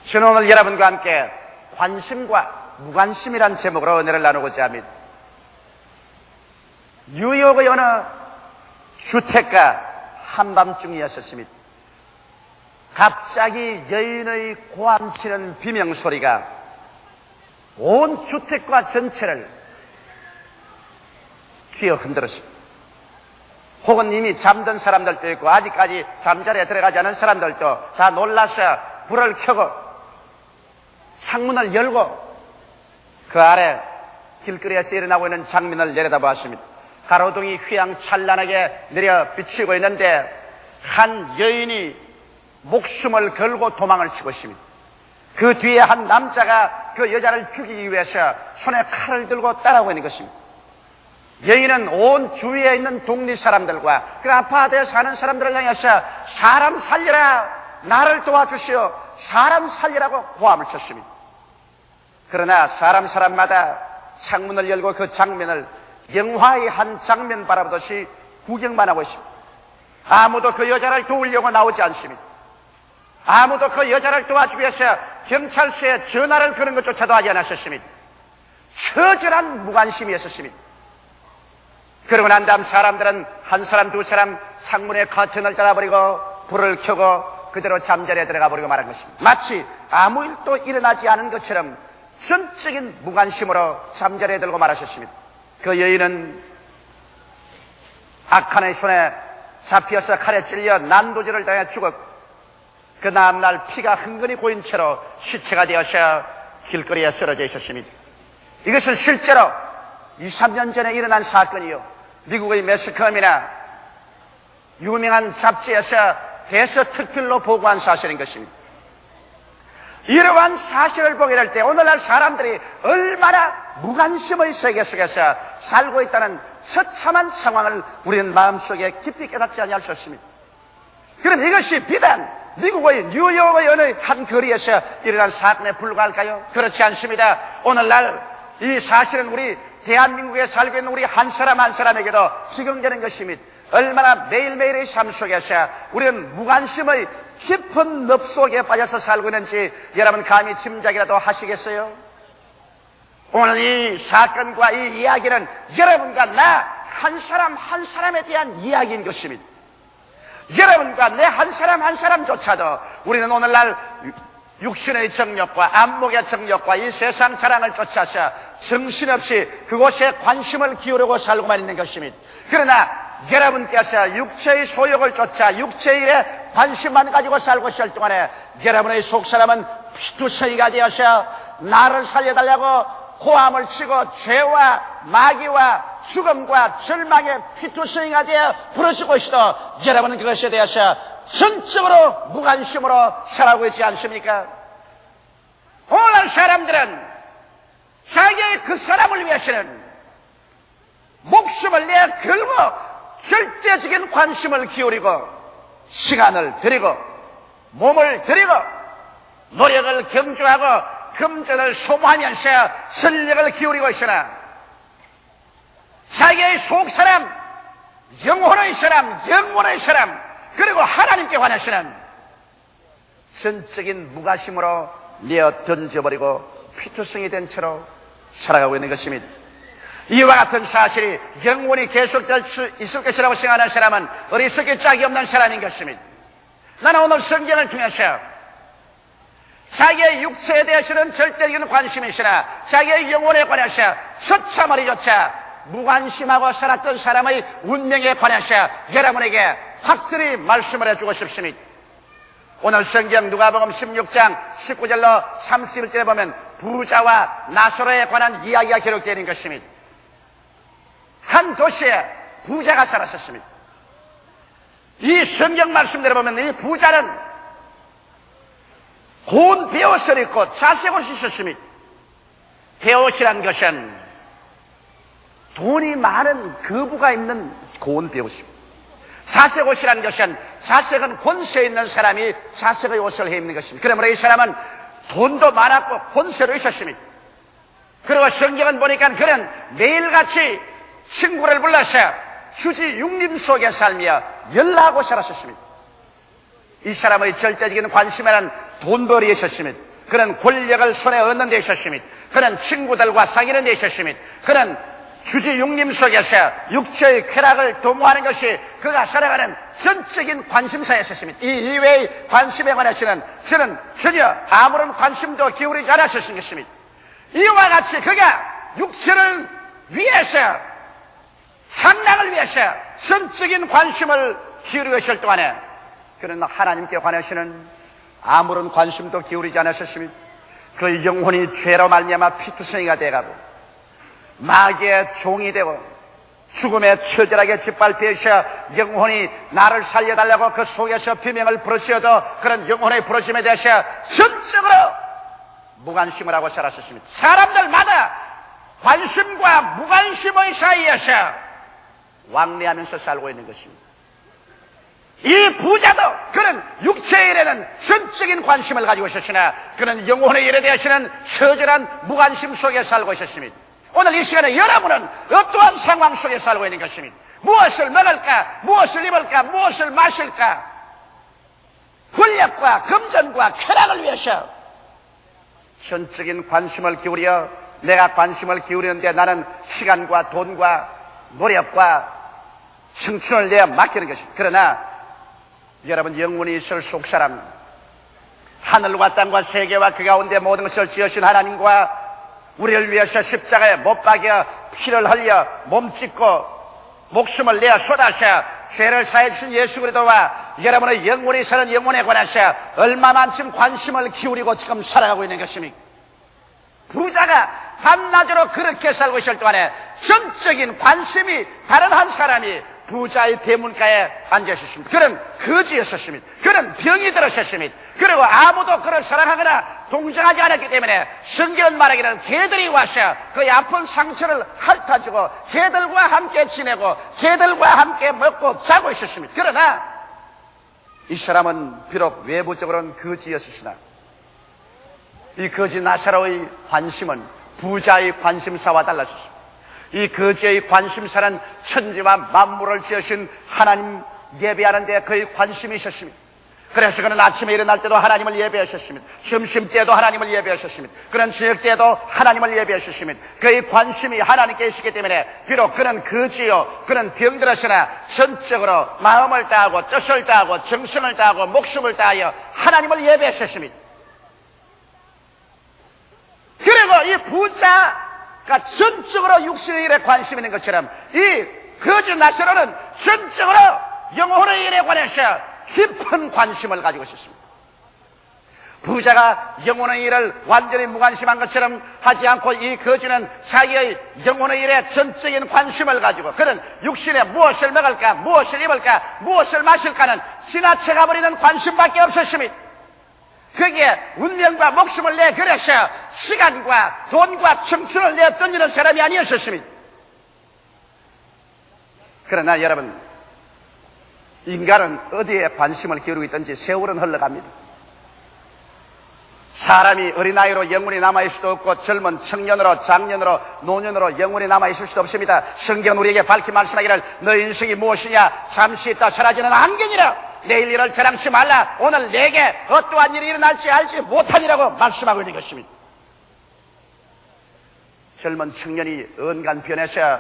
저는 오늘 여러분과 함께 관심과 무관심이란 제목으로 은혜를 나누고자 합니다. 뉴욕의 어느 주택가 한밤중이었습니다. 갑자기 여인의 고함치는 비명소리가 온 주택가 전체를 휘어 흔들었습니다. 혹은 이미 잠든 사람들도 있고 아직까지 잠자리에 들어가지 않은 사람들도 다 놀라서 불을 켜고 창문을 열고 그 아래 길거리에서 일어나고 있는 장면을 내려다보았습니다. 가로등이 휘황찬란하게 내려 비치고 있는데 한 여인이 목숨을 걸고 도망을 치고 있습니다. 그 뒤에 한 남자가 그 여자를 죽이기 위해서 손에 칼을 들고 따라오고 있는 것입니다. 여인은 온 주위에 있는 동리 사람들과 그 아파트에 사는 사람들을 향해서 사람 살려라, 나를 도와주시오, 사람 살리라고 고함을 쳤습니다. 그러나 사람마다 창문을 열고 그 장면을 영화의 한 장면 바라보듯이 구경만 하고 있습니다. 아무도 그 여자를 도우려고 나오지 않습니다. 아무도 그 여자를 도와주기 위해서 경찰서에 전화를 거는 것조차도 하지 않았습니다. 처절한 무관심이었습니다. 그러고 난 다음 사람들은 한 사람 두 사람 창문에 커튼을 닫아버리고 불을 켜고 그대로 잠자리에 들어가 버리고 말한 것입니다. 마치 아무 일도 일어나지 않은 것처럼 전적인 무관심으로 잠자리에 들고 말하셨습니다. 그 여인은 악한의 손에 잡혀서 칼에 찔려 난도질을 당해 죽었고 그 다음날 피가 흥건히 고인 채로 시체가 되어서 길거리에 쓰러져 있었습니다. 이것은 실제로 2, 3년 전에 일어난 사건이요, 미국의 매스컴이나 유명한 잡지에서 대서특필로 보고한 사실인 것입니다. 이러한 사실을 보게 될 때 오늘날 사람들이 얼마나 무관심의 세계 속에서 살고 있다는 처참한 상황을 우리는 마음속에 깊이 깨닫지 아니할 수 없습니다. 그럼 이것이 비단 미국의 뉴욕의 어느 한 거리에서 일어난 사건에 불과할까요? 그렇지 않습니다. 오늘날 이 사실은 우리 대한민국에 살고 있는 우리 한 사람 한 사람에게도 적용되는 것입니다. 얼마나 매일매일의 삶 속에서 우리는 무관심의 깊은 늪 속에 빠져서 살고 있는지 여러분 감히 짐작이라도 하시겠어요? 오늘 이 사건과 이 이야기는 여러분과 나 한 사람 한 사람에 대한 이야기인 것입니다. 여러분과 내 한 사람 한 사람조차도 우리는 오늘날 육신의 정욕과 안목의 정욕과 이 세상 자랑을 쫓아서 정신없이 그곳에 관심을 기울이고 살고만 있는 것입니다. 그러나 여러분께서 육체의 소욕을 쫓아 육체의 일에 관심만 가지고 살고 있을 동안에 여러분의 속사람은 피투성이가 되어서 나를 살려달라고 고함을 치고 죄와 마귀와 죽음과 절망의 피투성이가 되어 부르짖고 있어도 여러분은 그것에 대해서 전적으로 무관심으로 살아가고 있지 않습니까? 오늘 사람들은 자기의 그 사람을 위해서는 목숨을 내 걸고 절대적인 관심을 기울이고 시간을 들이고 몸을 들이고 노력을 경주하고 금전을 소모하면서 전력을 기울이고 있으나 자기의 속사람, 영혼의 사람 그리고 하나님께 관해서는 전적인 무관심으로 내어 던져버리고 피투성이 된 채로 살아가고 있는 것입니다. 이와 같은 사실이 영원히 계속될 수 있을 것이라고 생각하는 사람은 어리석기 짝이 없는 사람인 것입니다. 나는 오늘 성경을 통해서 자기의 육체에 대해서는 절대적인 관심이 있으나 자기의 영혼에 관해서 처참하리조차 무관심하고 살았던 사람의 운명에 관해서 여러분에게 확실히 말씀을 해주고 싶습니다. 오늘 성경 누가복음 16장 19절로 31절에 보면 부자와 나사로에 관한 이야기가 기록되어 있는 것입니다. 한 도시에 부자가 살았었습니다. 이 성경 말씀대로 보면 이 부자는 고운 베옷을 입고 자색옷이 있었습니다. 베옷이란 것은 돈이 많은 거부가 입는 고운 베옷입니다. 자색옷이란 것은 자색은 권세 있는 사람이 자색의 옷을 해 입는 것입니다. 그러므로 이 사람은 돈도 많았고 권세로 있었습니다. 그리고 성경은 보니까 그는 매일같이 친구를 불러서 휴지 육림 속에 살며 연락하고 살았었습니다. 이 사람의 절대적인 관심에는 돈벌이에 있었습니다. 그는 권력을 손에 얻는 데 있었으며, 그는 친구들과 사귀는 데 있었으며, 그는 주지 육림 속에서 육체의 쾌락을 도모하는 것이 그가 살아가는 전적인 관심사였습니다. 이 이외의 관심에 관해서는 저는 전혀 아무런 관심도 기울이지 않았을 것입니다. 이와 같이 그가 육체를 위해서, 상랑을 위해서 전적인 관심을 기울이고 있을 동안에 그는 하나님께 관해서는 아무런 관심도 기울이지 않았습니다. 그 영혼이 죄로 말미암아 피투성이가 되어가고 마귀의 종이 되고 죽음에 처절하게 짓밟혀서 영혼이 나를 살려달라고 그 속에서 비명을 부르짖어도 그런 영혼의 부르심에 대해서 전적으로 무관심을 하고 살았습니다. 사람들마다 관심과 무관심의 사이에서 왕래하면서 살고 있는 것입니다. 이 부자도 그는 육체의 일에는 전적인 관심을 가지고 있었으나 그는 영혼의 일에 대해서는 처절한 무관심 속에 살고 있었습니다. 오늘 이 시간에 여러분은 어떠한 상황 속에 살고 있는 것입니다. 무엇을 먹을까, 무엇을 입을까, 무엇을 마실까, 권력과 금전과 쾌락을 위해서 전적인 관심을 기울여 내가 관심을 기울이는데 나는 시간과 돈과 노력과 청춘을 내어 맡기는 것입니다. 그러나 여러분, 영원히 있을 속사람, 하늘과 땅과 세계와 그 가운데 모든 것을 지으신 하나님과 우리를 위해서 십자가에 못 박여 피를 흘려 몸짓고 목숨을 내어 쏟아서 죄를 사해 주신 예수 그리스도와 여러분의 영원히 사는 영혼에 관해서 얼마만큼 관심을 기울이고 지금 살아가고 있는 것입니까? 부자가 밤낮으로 그렇게 살고 있을 동안에 전적인 관심이 다른 한 사람이 부자의 대문가에 앉아있었습니다. 그는 거지였었습니다. 그는 병이 들었었습니다. 그리고 아무도 그를 사랑하거나 동정하지 않았기 때문에 성경은 말하기를 개들이 와서 그의 아픈 상처를 핥아주고 개들과 함께 지내고 개들과 함께 먹고 자고 있었습니다. 그러나 이 사람은 비록 외부적으로는 거지였으나 이 거지 나사로의 관심은 부자의 관심사와 달랐습니다. 이 거지의 관심사는 천지와 만물을 지으신 하나님 예배하는 데 그의 관심이 있었습니다. 그래서 그는 아침에 일어날 때도 하나님을 예배하셨습니다. 점심 때도 하나님을 예배하셨습니다. 그는 저녁 때도 하나님을 예배하셨습니다. 그의 관심이 하나님께 있었기 때문에 비록 그는 거지요, 그는 병들었으나 전적으로 마음을 다하고 뜻을 다하고 정성을 다하고 목숨을 다하여 하나님을 예배하셨습니다. 그리고 이 부자가 전적으로 육신의 일에 관심이 있는 것처럼 이 거지 나사로는 전적으로 영혼의 일에 관해서 깊은 관심을 가지고 있었습니다. 부자가 영혼의 일을 완전히 무관심한 것처럼 하지 않고 이 거지는 자기의 영혼의 일에 전적인 관심을 가지고 그는 육신에 무엇을 먹을까, 무엇을 입을까, 무엇을 마실까는 지나쳐가 버리는 관심밖에 없었습니다. 거기에 운명과 목숨을 내 그래서 시간과 돈과 청춘을 내 던지는 사람이 아니었습니다. 그러나 여러분, 인간은 어디에 관심을 기울이고 있든지 세월은 흘러갑니다. 사람이 어린아이로 영원히 남아있을 수도 없고 젊은 청년으로 장년으로 노년으로 영원히 남아있을 수도 없습니다. 성경은 우리에게 밝히 말씀하기를 너희 인생이 무엇이냐 잠시 있다 사라지는 안개니라. 내일 일을 자랑치 말라. 오늘 내게 어떠한 일이 일어날지 알지 못하니라고 말씀하고 있는 것입니다. 젊은 청년이 언간 변해서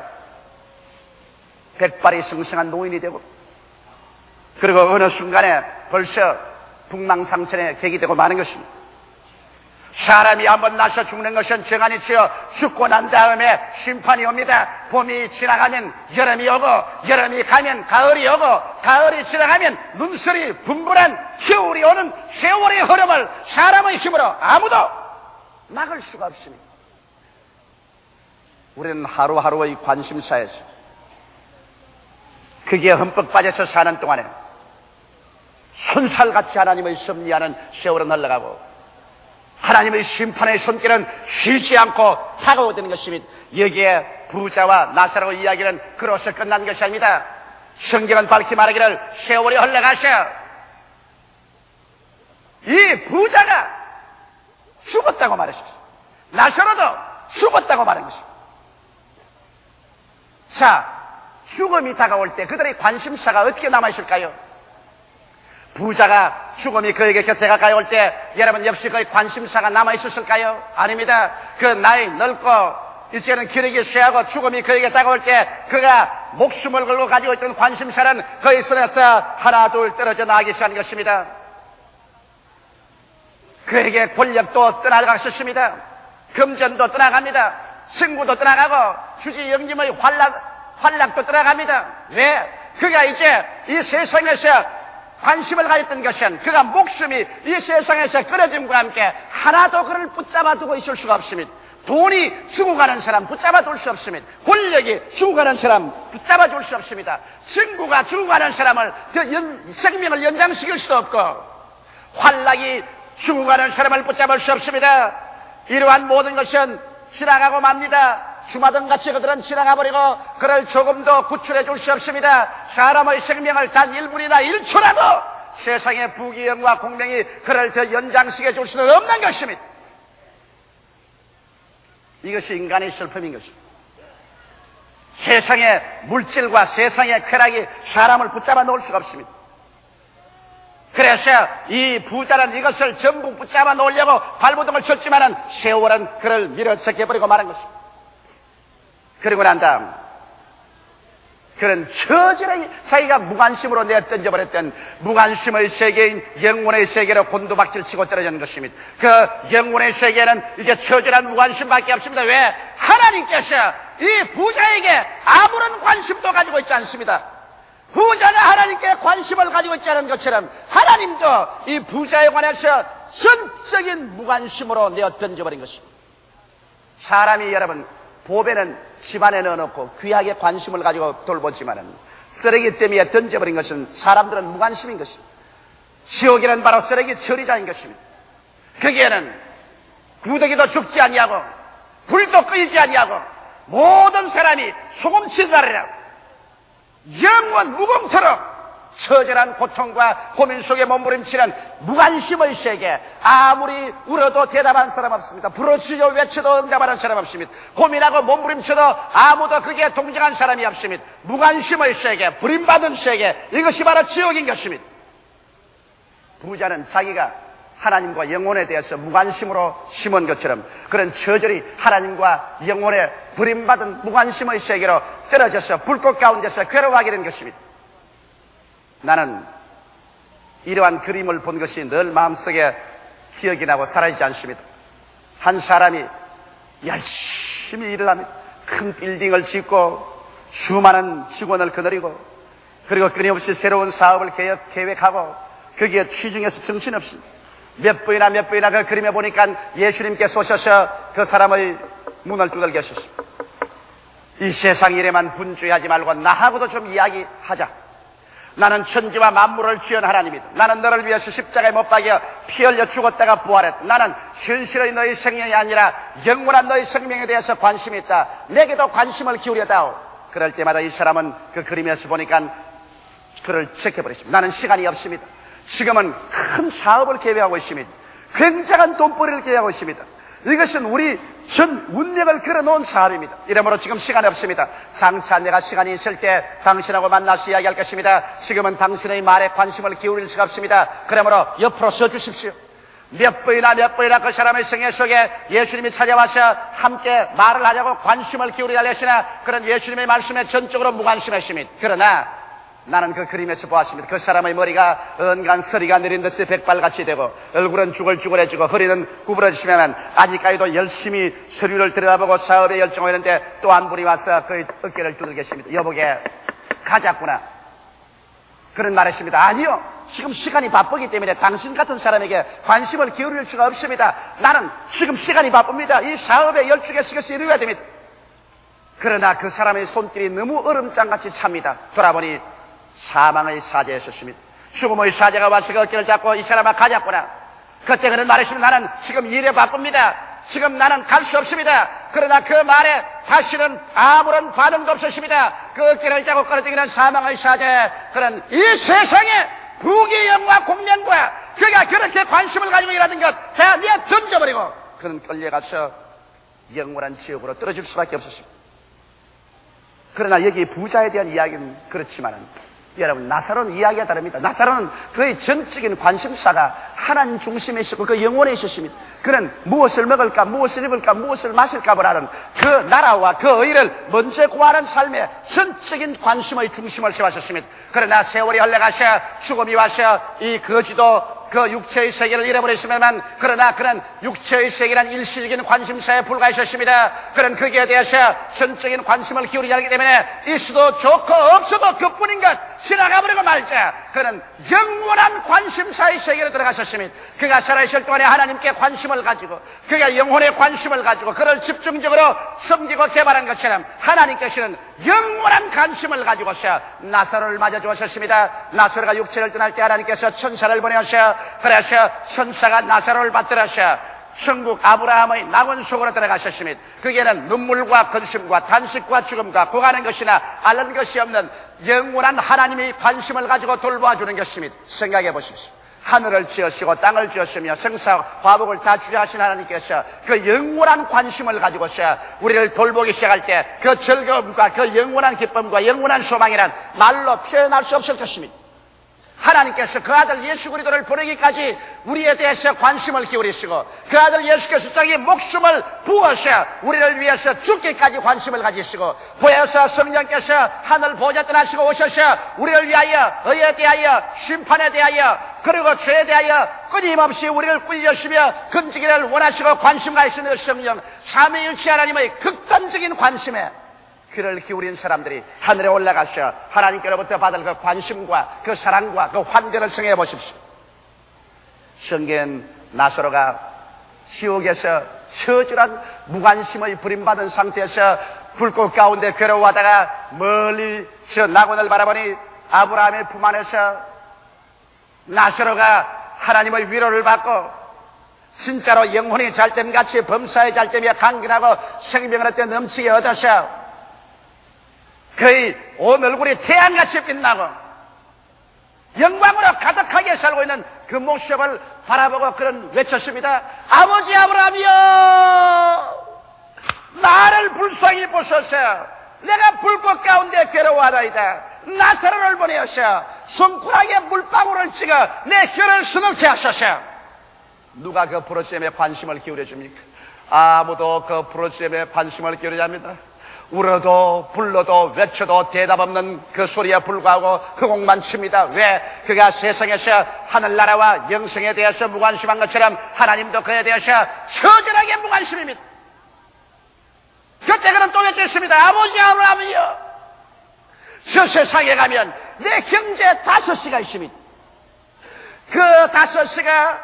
백발이 성성한 노인이 되고 그리고 어느 순간에 벌써 북망상천에 객이 되고 마는 것입니다. 사람이 한번 나서 죽는 것은 정한이 치어 죽고 난 다음에 심판이 옵니다. 봄이 지나가면 여름이 오고 여름이 가면 가을이 오고 가을이 지나가면 눈설이 분분한 겨울이 오는 세월의 흐름을 사람의 힘으로 아무도 막을 수가 없습니다. 우리는 하루하루의 관심사에서 그게 흠뻑 빠져서 사는 동안에 손살같이 하나님의 섭리하는 세월은 흘러가고 하나님의 심판의 손길은 쉬지 않고 다가오는 것입니다. 여기에 부자와 나사로 이야기는 그로서 끝난 것이 아닙니다. 성경은 밝히 말하기를 세월이 흘러가서 이 부자가 죽었다고 말했습니다. 나사로도 죽었다고 말한 것입니다. 자, 죽음이 다가올 때 그들의 관심사가 어떻게 남아있을까요? 부자가 죽음이 그에게 곁에 가까이 올 때 여러분 역시 그의 관심사가 남아있었을까요? 아닙니다. 그 나이 늙고 이제는 기력이 쇠하고 죽음이 그에게 다가올 때 그가 목숨을 걸고 가지고 있던 관심사는 그의 손에서 하나 둘 떨어져 나가기 시작한 것입니다. 그에게 권력도 떠나갔었습니다. 금전도 떠나갑니다. 친구도 떠나가고 주지 영림의 활락도 떠나갑니다. 왜? 그가 이제 이 세상에서 관심을 가졌던 것은 그가 목숨이 이 세상에서 끊어짐과 함께 하나도 그를 붙잡아 두고 있을 수가 없습니다. 돈이 죽어가는 사람 붙잡아 둘 수 없습니다. 권력이 죽어가는 사람 붙잡아 줄 수 없습니다. 친구가 죽어가는 사람을 생명을 연장시킬 수도 없고 활락이 죽어가는 사람을 붙잡을 수 없습니다. 이러한 모든 것은 지나가고 맙니다. 주마등같이 그들은 지나가버리고 그를 조금도 구출해 줄 수 없습니다. 사람의 생명을 단 1분이나 1초라도 세상의 부귀영화 공명이 그를 더 연장시켜 줄 수는 없는 것입니다. 이것이 인간의 슬픔인 것입니다. 세상의 물질과 세상의 쾌락이 사람을 붙잡아 놓을 수가 없습니다. 그래서 이 부자는 이것을 전부 붙잡아 놓으려고 발버둥을 쳤지만은 세월은 그를 밀어제껴버리고 말한 것입니다. 그리고 난 다음 그는 처절히 자기가 무관심으로 내던져버렸던 무관심의 세계인 영혼의 세계로 곤두박질 치고 떨어지는 것입니다. 그 영혼의 세계는 이제 처절한 무관심밖에 없습니다. 왜? 하나님께서 이 부자에게 아무런 관심도 가지고 있지 않습니다. 부자가 하나님께 관심을 가지고 있지 않은 것처럼 하나님도 이 부자에 관해서 전적인 무관심으로 내어던져버린 것입니다. 사람이 여러분 보배는 집안에 넣어놓고 귀하게 관심을 가지고 돌보지만은 쓰레기 때문에 던져버린 것은 사람들은 무관심인 것입니다. 지옥에는 바로 쓰레기 처리자인 것입니다. 거기에는 구더기도 죽지 아니하고 불도 끄이지 아니하고 모든 사람이 소금치다리라 영원 무궁토록 처절한 고통과 고민 속에 몸부림치는 무관심의 세계. 아무리 울어도 대답한 사람 없습니다. 부르짖어 외쳐도 응답하는 사람 없습니다. 고민하고 몸부림쳐도 아무도 그게 동정한 사람이 없습니다. 무관심의 세계, 부림받은 세계, 이것이 바로 지옥인 것입니다. 부자는 자기가 하나님과 영혼에 대해서 무관심으로 심은 것처럼 그런 처절히 하나님과 영혼에 부림받은 무관심의 세계로 떨어져서 불꽃 가운데서 괴로워하게 된 것입니다. 나는 이러한 그림을 본 것이 늘 마음속에 기억이 나고 사라지지 않습니다. 한 사람이 열심히 일을 합니다. 큰 빌딩을 짓고 수많은 직원을 거느리고 그리고 끊임없이 새로운 사업을 계획하고 거기에 취중해서 정신없이 몇 번이나 그 그림에 보니까 예수님께서 오셔서 그 사람의 문을 두들겨 주셨습니다. 이 세상 일에만 분주해하지 말고 나하고도 좀 이야기하자. 나는 천지와 만물을 지은 하나님이다. 나는 너를 위해서 십자가에 못 박여 피 흘려 죽었다가 부활했다. 나는 현실의 너희 생명이 아니라 영원한 너희 생명에 대해서 관심이 있다. 내게도 관심을 기울여다오. 그럴 때마다 이 사람은 그 그림에서 보니까 그를 제껴버렸습니다. 나는 시간이 없습니다. 지금은 큰 사업을 계획하고 있습니다. 굉장한 돈벌이를 계획하고 있습니다. 이것은 우리 전 운명을 걸어놓은 사업입니다. 이러므로 지금 시간이 없습니다. 장차 내가 시간이 있을 때 당신하고 만나서 이야기할 것입니다. 지금은 당신의 말에 관심을 기울일 수가 없습니다. 그러므로 옆으로 서주십시오. 몇 번이나 그 사람의 생애 속에 예수님이 찾아와서 함께 말을 하자고 관심을 기울이려 하시나 그런 예수님의 말씀에 전적으로 무관심했습니다. 그러나 나는 그 그림에서 보았습니다. 그 사람의 머리가 언간 서리가 내린 듯이 백발같이 되고 얼굴은 쭈글쭈글해지고 허리는 구부러지시면 아직까지도 열심히 서류를 들여다보고 사업에 열정을 했는데 또 한 분이 와서 그 어깨를 두들겨 계십니다. 여보게 가자꾸나. 그런 말했습니다. 아니요. 지금 시간이 바쁘기 때문에 당신 같은 사람에게 관심을 기울일 수가 없습니다. 나는 지금 시간이 바쁩니다. 이 사업에 열중해서 이것이 이루어야 됩니다. 그러나 그 사람의 손길이 너무 얼음장같이 찹니다. 돌아보니 사망의 사자였었습니다. 죽음의 사자가 와서 그 어깨를 잡고 이 사람아 가자꾸나. 그때 그는 말했습니다. 나는 지금 일에 바쁩니다. 지금 나는 갈 수 없습니다. 그러나 그 말에 다시는 아무런 반응도 없었습니다. 그 어깨를 잡고 끌어당기는 사망의 사자의 그런 이 세상에 부귀영화 공명과 그가 그렇게 관심을 가지고 일하던 것 다 내어 던져버리고 그는 끌려가서 영원한 지옥으로 떨어질 수밖에 없었습니다. 그러나 여기 부자에 대한 이야기는 그렇지만은 여러분, 나사로는 이야기가 다릅니다. 나사로는 그의 전적인 관심사가 하나님 중심에 있었고 그 영혼에 있었습니다. 그는 무엇을 먹을까, 무엇을 입을까, 무엇을 마실까 보라는 그 나라와 그 의를 먼저 구하는 삶에 전적인 관심의 중심을 세웠습니다. 그러나 세월이 흘러가셔 죽음이 와서 이 거지도 그 육체의 세계를 잃어버렸으면, 그러나 그는 육체의 세계란 일시적인 관심사에 불과했었습니다. 그는 거기에 대해서 전적인 관심을 기울이지 않기 때문에 있어도 좋고 없어도 그뿐인 것 지나가버리고 말자. 그는 영원한 관심사의 세계로 들어갔었습니다. 그가 살아있을 동안에 하나님께 관심을 가지고, 그가 영혼에 관심을 가지고 그를 집중적으로 섬기고 개발한 것처럼 하나님께서는 영원한 관심을 가지고서 나사로를 맞아주었습니다. 나사로가 육체를 떠날 때 하나님께서 천사를 보내셔, 그래서 천사가 나사로를 받들어서 천국 아브라함의 낙원 속으로 들어가셨습니다. 거기에는 눈물과 근심과 단식과 죽음과 고가는 것이나 앓는 것이 없는 영원한 하나님이 관심을 가지고 돌보아주는 것입니다. 생각해 보십시오. 하늘을 지으시고 땅을 지으시며 생사 화복을 다 주재하신 하나님께서 그 영원한 관심을 가지고서 우리를 돌보기 시작할 때 그 즐거움과 그 영원한 기쁨과 영원한 소망이란 말로 표현할 수 없을 것입니다. 하나님께서 그 아들 예수 그리스도를 보내기까지 우리에 대해서 관심을 기울이시고, 그 아들 예수께서 자기 목숨을 부어서 우리를 위해서 죽기까지 관심을 가지시고, 보혜사 성령께서 하늘 보좌 떠나시고 오셔서 우리를 위하여, 의에 대하여, 심판에 대하여, 그리고 죄에 대하여 끊임없이 우리를 꾸짖으시며 건지기를 원하시고 관심 가지시는 그 성령, 삼위일체 하나님의 극단적인 관심에 귀를 기울인 사람들이 하늘에 올라가셔 하나님께로부터 받을 그 관심과 그 사랑과 그 환대를 생각해 보십시오. 성경 나사로가 지옥에서 처절한 무관심의 버림받은 상태에서 불꽃 가운데 괴로워하다가 멀리 저 낙원을 바라보니 아브라함의 품 안에서 나사로가 하나님의 위로를 받고 진짜로 영혼이 잘됨같이 범사에 잘되며 강건하고 생명을 얻되 넘치게 얻으셔 그의 온 얼굴이 태양같이 빛나고 영광으로 가득하게 살고 있는 그 모습을 바라보고 그런 외쳤습니다. 아버지 아브라함이여, 나를 불쌍히 보소서. 내가 불꽃 가운데 괴로워하다이다. 나사로를 보내어서 손가락에 물방울을 찍어 내 혀를 수놓게 하소서. 누가 그 부르짖음에 관심을 기울여 줍니까? 아무도 그 부르짖음에 관심을 기울이지 않습니다. 울어도 불러도 외쳐도 대답 없는 그 소리에 불구하고 흑옥만 칩니다. 왜? 그가 세상에서 하늘나라와 영생에 대해서 무관심한 것처럼 하나님도 그에 대해서 처절하게 무관심입니다. 그때 그는 또 외쳤습니다. 아버지 아브라함이여, 저 세상에 가면 내 형제 5씨가 있습니다. 그 5씨가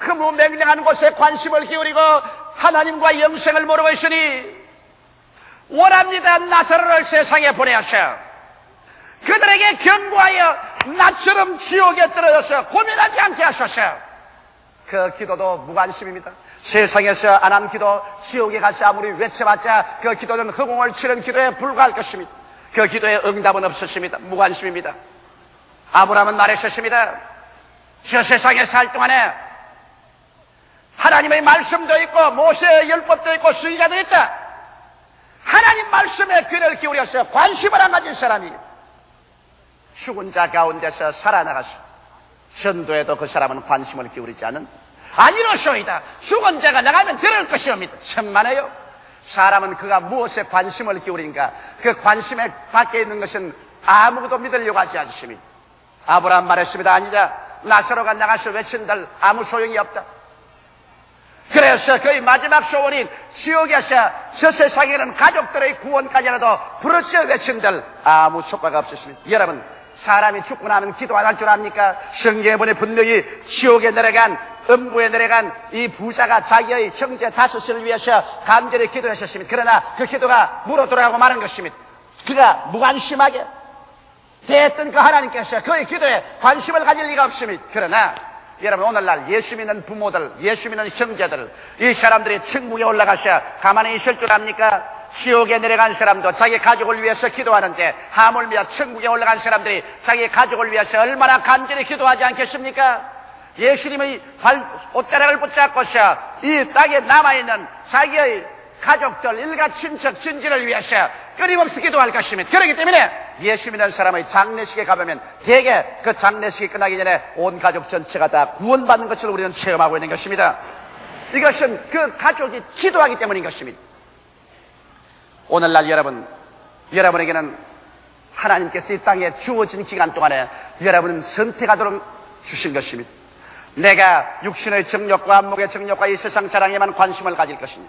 흠우 맹랑한 곳에 관심을 기울이고 하나님과 영생을 모르고 있으니 원합니다. 나사로를 세상에 보내셔 그들에게 경고하여 나처럼 지옥에 떨어져서 고민하지 않게 하소서. 그 기도도 무관심입니다. 세상에서 안 한 기도, 지옥에 가서 아무리 외쳐봤자 그 기도는 허공을 치는 기도에 불과할 것입니다. 그 기도에 응답은 없었습니다. 무관심입니다. 아브라함은 말했었습니다. 저 세상에 살 동안에 하나님의 말씀도 있고 모세의 율법도 있고 수의자도 있다. 하나님 말씀에 귀를 기울여서 관심을 안 가진 사람이 죽은 자 가운데서 살아나가서 전도에도 그 사람은 관심을 기울이지 않은 아니로소이다. 죽은 자가 나가면 들을 것이옵니다. 천만에요. 사람은 그가 무엇에 관심을 기울인가, 그 관심에 밖에 있는 것은 아무것도 믿으려고 하지 않습니다. 아브라함 말했습니다. 아니다. 나사로가 나가서 외친들 아무 소용이 없다. 그래서 그의 마지막 소원인 지옥에서 저 세상에는 가족들의 구원까지라도 부르짖어 외친들 아무 효과가 없었습니다. 여러분, 사람이 죽고 나면 기도 안 할 줄 압니까? 성경에 보니 분명히 지옥에 내려간, 음부에 내려간 이 부자가 자기의 형제 5을 위해서 간절히 기도했었습니다. 그러나 그 기도가 무로 돌아가고 마는 것입니다. 그가 무관심하게 대했던 그 하나님께서 그의 기도에 관심을 가질 리가 없습니다. 그러나 여러분, 오늘날 예수 믿는 부모들, 예수 믿는 형제들, 이 사람들이 천국에 올라가셔 가만히 있을 줄 압니까? 지옥에 내려간 사람도 자기 가족을 위해서 기도하는데 하물며 천국에 올라간 사람들이 자기 가족을 위해서 얼마나 간절히 기도하지 않겠습니까? 예수님의 옷자락을 붙잡고서 이 땅에 남아있는 자기의 가족들, 일가 친척, 친지를 위해서 끊임없이 기도할 것입니다. 그렇기 때문에 예수 믿는 사람의 장례식에 가보면 대개 그 장례식이 끝나기 전에 온 가족 전체가 다 구원받는 것을 우리는 체험하고 있는 것입니다. 이것은 그 가족이 기도하기 때문인 것입니다. 오늘날 여러분에게는 하나님께서 이 땅에 주어진 기간 동안에 여러분은 선택하도록 주신 것입니다. 내가 육신의 정욕과 안목의 정욕과 이 세상 자랑에만 관심을 가질 것이냐,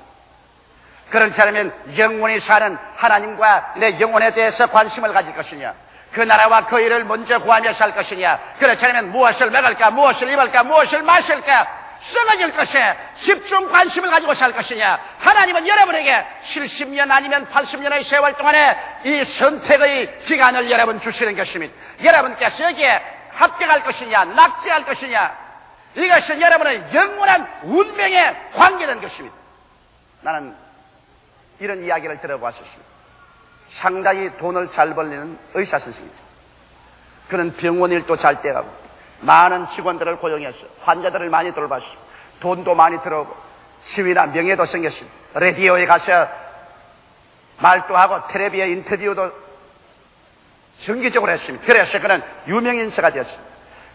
그렇지 않으면 영원히 사는 하나님과 내 영혼에 대해서 관심을 가질 것이냐, 그 나라와 그 일을 먼저 구하며 살 것이냐, 그렇지 않으면 무엇을 먹을까, 무엇을 입을까, 무엇을 마실까, 썩어질 것에 집중 관심을 가지고 살 것이냐. 하나님은 여러분에게 70년 아니면 80년의 세월 동안에 이 선택의 기간을 여러분 주시는 것입니다. 여러분께서 여기에 합격할 것이냐, 낙제할 것이냐, 이것은 여러분의 영원한 운명에 관계된 것입니다. 나는 이런 이야기를 들어보았습니다. 상당히 돈을 잘 벌리는 의사 선생님이죠. 그는 병원 일도 잘 떼가고 많은 직원들을 고용해서 환자들을 많이 돌봤습니다. 돈도 많이 들어오고 지위나 명예도 생겼습니다. 라디오에 가서 말도 하고 텔레비에 인터뷰도 정기적으로 했습니다. 그래서 그는 유명인사가 되었습니다.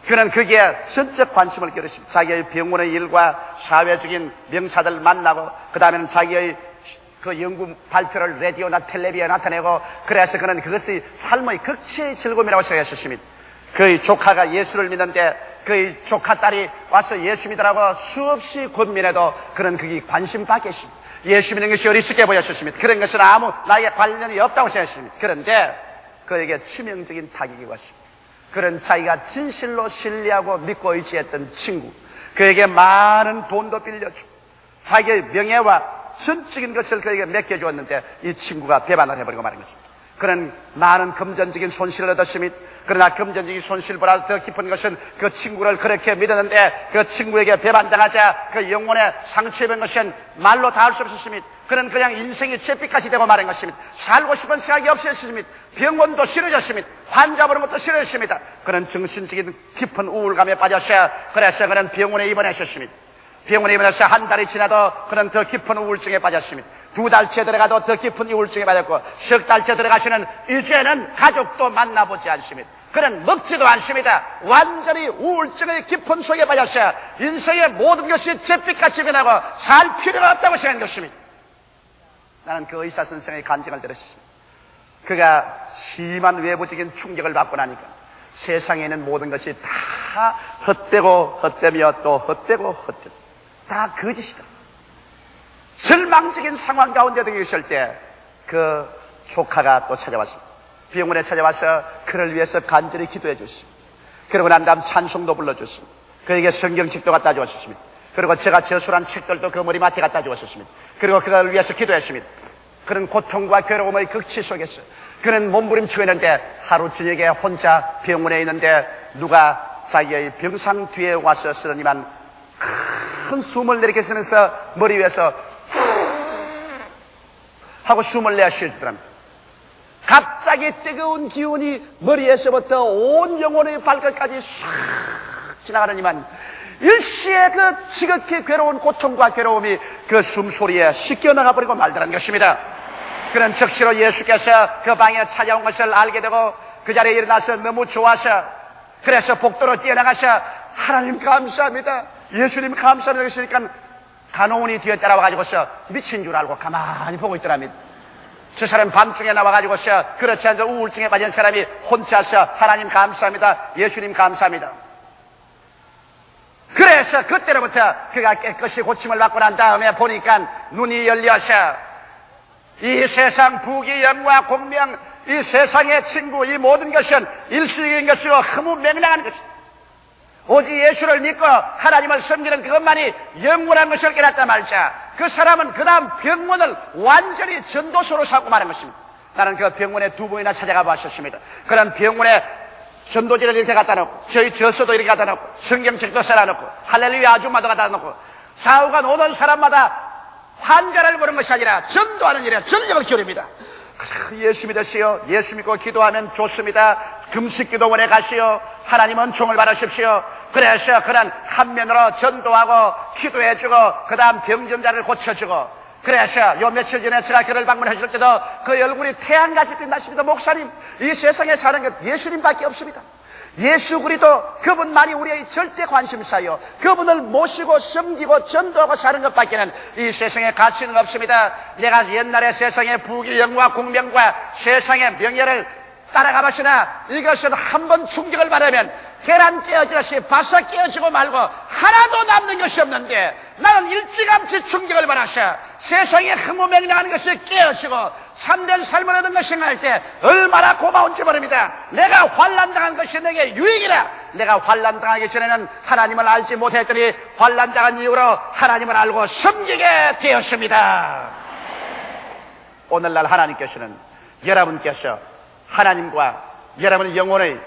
그는 거기에 전적 관심을 기울였습니다. 자기의 병원의 일과 사회적인 명사들 만나고, 그 다음에는 자기의 그 연구 발표를 라디오나 텔레비에 나타내고, 그래서 그는 그것이 삶의 극치의 즐거움이라고 생각했습니다. 그의 조카가 예수를 믿는데 그의 조카 딸이 와서 예수 믿으라고 수없이 권면해도 그는 그게 관심 밖이었습니다. 예수 믿는 것이 어리석게 보였습니다. 그런 것은 아무 나에게 관련이 없다고 생각했습니다. 그런데 그에게 치명적인 타격이 왔습니다. 그런 자기가 진실로 신뢰하고 믿고 의지했던 친구, 그에게 많은 돈도 빌려주고 자기의 명예와 전적인 것을 그에게 맡겨주었는데 이 친구가 배반을 해버리고 말한 것입니다. 그는 많은 금전적인 손실을 얻었습니다. 그러나 금전적인 손실보다 더 깊은 것은 그 친구를 그렇게 믿었는데 그 친구에게 배반당하자 그 영혼에 상처입은 것은 말로 다 할 수 없었습니다. 그는 그냥 인생이 잿빛같이 되고 말한 것입니다. 살고 싶은 생각이 없었습니다. 병원도 싫어졌습니다. 환자 보는 것도 싫어졌습니다. 그는 정신적인 깊은 우울감에 빠졌어요. 그래서 그는 병원에 입원했었습니다. 병원에 입원해서 한 달이 지나도 그는 더 깊은 우울증에 빠졌습니다. 2달째 들어가도 더 깊은 우울증에 빠졌고, 석 달째 들어가시는 이제는 가족도 만나보지 않습니다. 그는 먹지도 않습니다. 완전히 우울증의 깊은 속에 빠졌어요. 인생의 모든 것이 잿빛같이 변하고 살 필요가 없다고 생각한 것입니다. 나는 그 의사 선생의 간증을 들었습니다. 그가 심한 외부적인 충격을 받고 나니까 세상에 있는 모든 것이 다 헛되고 헛되며 또 헛되고 헛되고 다 거짓이다. 절망적인 상황 가운데 있을 때 그 조카가 또 찾아왔습니다. 병원에 찾아와서 그를 위해서 간절히 기도해 줬습니다. 그러고 난 다음 찬송도 불러줬습니다. 그에게 성경책도 갖다 주었습니다. 그리고 제가 저술한 책들도 그 머리맡에 갖다 주었습니다. 그리고 그를 위해서 기도했습니다. 그는 고통과 괴로움의 극치 속에서 그는 몸부림치고 있는데 하루 저녁에 혼자 병원에 있는데 누가 자기의 병상 뒤에 와서 쓰러니만 큰 숨을 내리켜쓰면서 머리 위에서 하고 숨을 내어 쉬어주더랍니다. 갑자기 뜨거운 기운이 머리에서부터 온 영혼의 발끝까지 싹 지나가느니만 일시에 그 지극히 괴로운 고통과 괴로움이 그 숨소리에 씻겨나가 버리고 말더란 것입니다. 그는 즉시로 예수께서 그 방에 찾아온 것을 알게 되고 그 자리에 일어나서 너무 좋아서 그래서 복도로 뛰어나가서 하나님 감사합니다, 예수님 감사합니다 그러시니까 간호원이 뒤에 따라와가지고서 미친 줄 알고 가만히 보고 있더랍니다. 저 사람 밤중에 나와가지고서 그렇지 않아도 우울증에 빠진 사람이 혼자서 하나님 감사합니다, 예수님 감사합니다. 그래서 그때로부터 그가 깨끗이 고침을 받고 난 다음에 보니까 눈이 열려서 이 세상 부귀 영화 공명, 이 세상의 친구, 이 모든 것은 일시적인 것이고 허무맹랑한 것이다. 오직 예수를 믿고 하나님을 섬기는 그것만이 영원한 것을 깨닫다 말자 그 사람은 그 다음 병원을 완전히 전도소로 삼고 마는 것입니다. 나는 그 병원에 2번이나 찾아가 봤었습니다. 그런 병원에 전도지를 이렇게 갖다 놓고 저희 저서도 이렇게 갖다 놓고 성경책도 쌓아놓고 할렐루야 아줌마도 갖다 놓고 좌우간 오는 사람마다 환자를 보는 것이 아니라 전도하는 일에 전력을 기울입니다. 예수 믿으시오, 예수 믿고 기도하면 좋습니다. 금식기도원에 가시오, 하나님 은총을 받으십시오. 그래서 그는 한면으로 전도하고 기도해주고 그 다음 병전자를 고쳐주고 그래서 요 며칠 전에 제가 그를 방문해 줄 때도 그 얼굴이 태양같이 빛나십니다. 목사님, 이 세상에 사는 것 예수님밖에 없습니다. 예수 그리스도 그분만이 우리의 절대 관심사요. 그분을 모시고 섬기고 전도하고 사는 것밖에는 이 세상에 가치는 없습니다. 내가 옛날에 세상의 부귀 영화 공명과 세상의 명예를 따라가봤으나 이것은 한 번 충격을 받으면 계란 깨어지듯이 바싹 깨어지고 말고 하나도 남는 것이 없는데 나는 일찌감치 충격을 받았어. 세상에 흐무맹랑하는 것이 깨어지고 참된 삶을 얻은 것을 생각할 때 얼마나 고마운지 모릅니다. 내가 환난당한 것이 내게 유익이라. 내가 환난당하기 전에는 하나님을 알지 못했더니 환난당한 이후로 하나님을 알고 섬기게 되었습니다. 오늘날 하나님께서는 여러분께서 하나님과 여러분 영혼의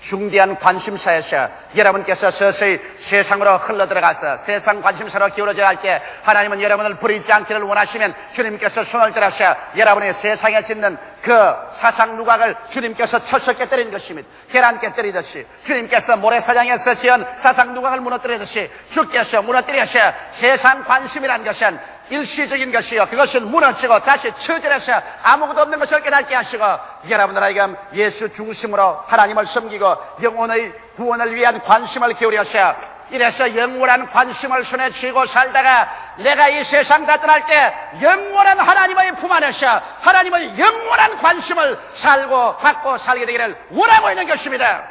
중대한 관심사에서 여러분께서 서서히 세상으로 흘러들어가서 세상 관심사로 기울어져 갈 때 하나님은 여러분을 버리지 않기를 원하시면 주님께서 손을 들어서 여러분의 세상에 짓는 그 사상 누각을 주님께서 철석에 깨뜨린 것입니다. 계란 깨뜨리듯이 주님께서 모래사장에서 지은 사상 누각을 무너뜨리듯이 주께서 무너뜨려서 세상 관심이란 것은 일시적인 것이요, 그것은 무너지고 다시 처절해서 아무것도 없는 것을 깨닫게 하시고 여러분들에게 예수 중심으로 하나님을 섬기고 영혼의 구원을 위한 관심을 기울여서 이래서 영원한 관심을 손에 쥐고 살다가 내가 이 세상 다 떠날 때 영원한 하나님의 품 안에서 하나님의 영원한 관심을 살고 받고 살게 되기를 원하고 있는 것입니다.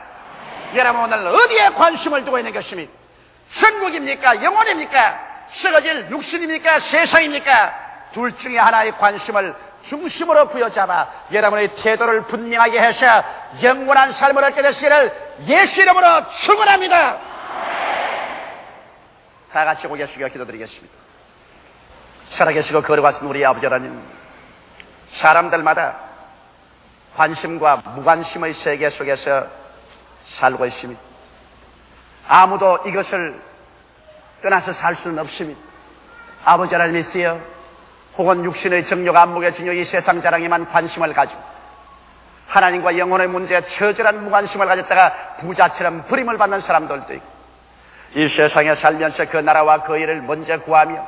여러분 오늘 어디에 관심을 두고 있는 것입니까? 천국입니까? 영혼입니까? 썩어질 육신입니까? 세상입니까? 둘 중에 하나의 관심을 중심으로 부여잡아 여러분의 태도를 분명하게 해서 영원한 삶을 얻게 되시기를 예수 이름으로 축원합니다. 다 같이 고개 숙여 기도드리겠습니다. 살아계시고 걸어가신 우리 아버지 하나님, 사람들마다 관심과 무관심의 세계 속에서 살고 있습니다. 아무도 이것을 떠나서 살 수는 없습니다. 아버지 하나님이시여, 혹은 육신의 정욕, 안목의 정욕, 이 세상 자랑에만 관심을 가지고 하나님과 영혼의 문제에 처절한 무관심을 가졌다가 부자처럼 버림을 받는 사람들도 있고, 이 세상에 살면서 그 나라와 그 일을 먼저 구하며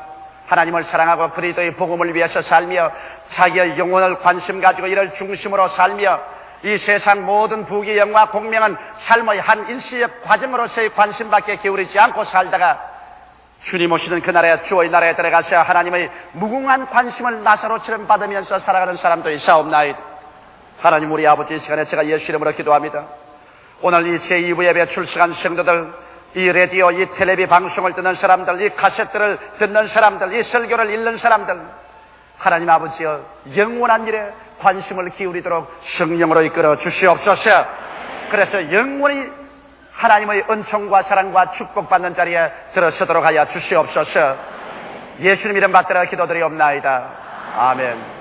하나님을 사랑하고 그리스도의 복음을 위해서 살며 자기의 영혼을 관심 가지고 이를 중심으로 살며 이 세상 모든 부귀 영화 공명은 삶의 한 일시의 과정으로서의 관심밖에 기울이지 않고 살다가 주님 오시는 그 나라에, 주의 나라에 들어가서 하나님의 무궁한 관심을 나사로처럼 받으면서 살아가는 사람도 있사옵나이다. 하나님, 우리 아버지, 이 시간에 제가 예수 이름으로 기도합니다. 오늘 이 제2부 예배 출석한 성도들, 이 라디오, 이 텔레비 방송을 듣는 사람들, 이 카세트를 듣는 사람들, 이 설교를 읽는 사람들, 하나님 아버지여, 영원한 일에 관심을 기울이도록 성령으로 이끌어 주시옵소서. 그래서 영원히 하나님의 은총과 사랑과 축복받는 자리에 들어서도록 하여 주시옵소서. 예수님 이름 받들어 기도드리옵나이다. 아멘.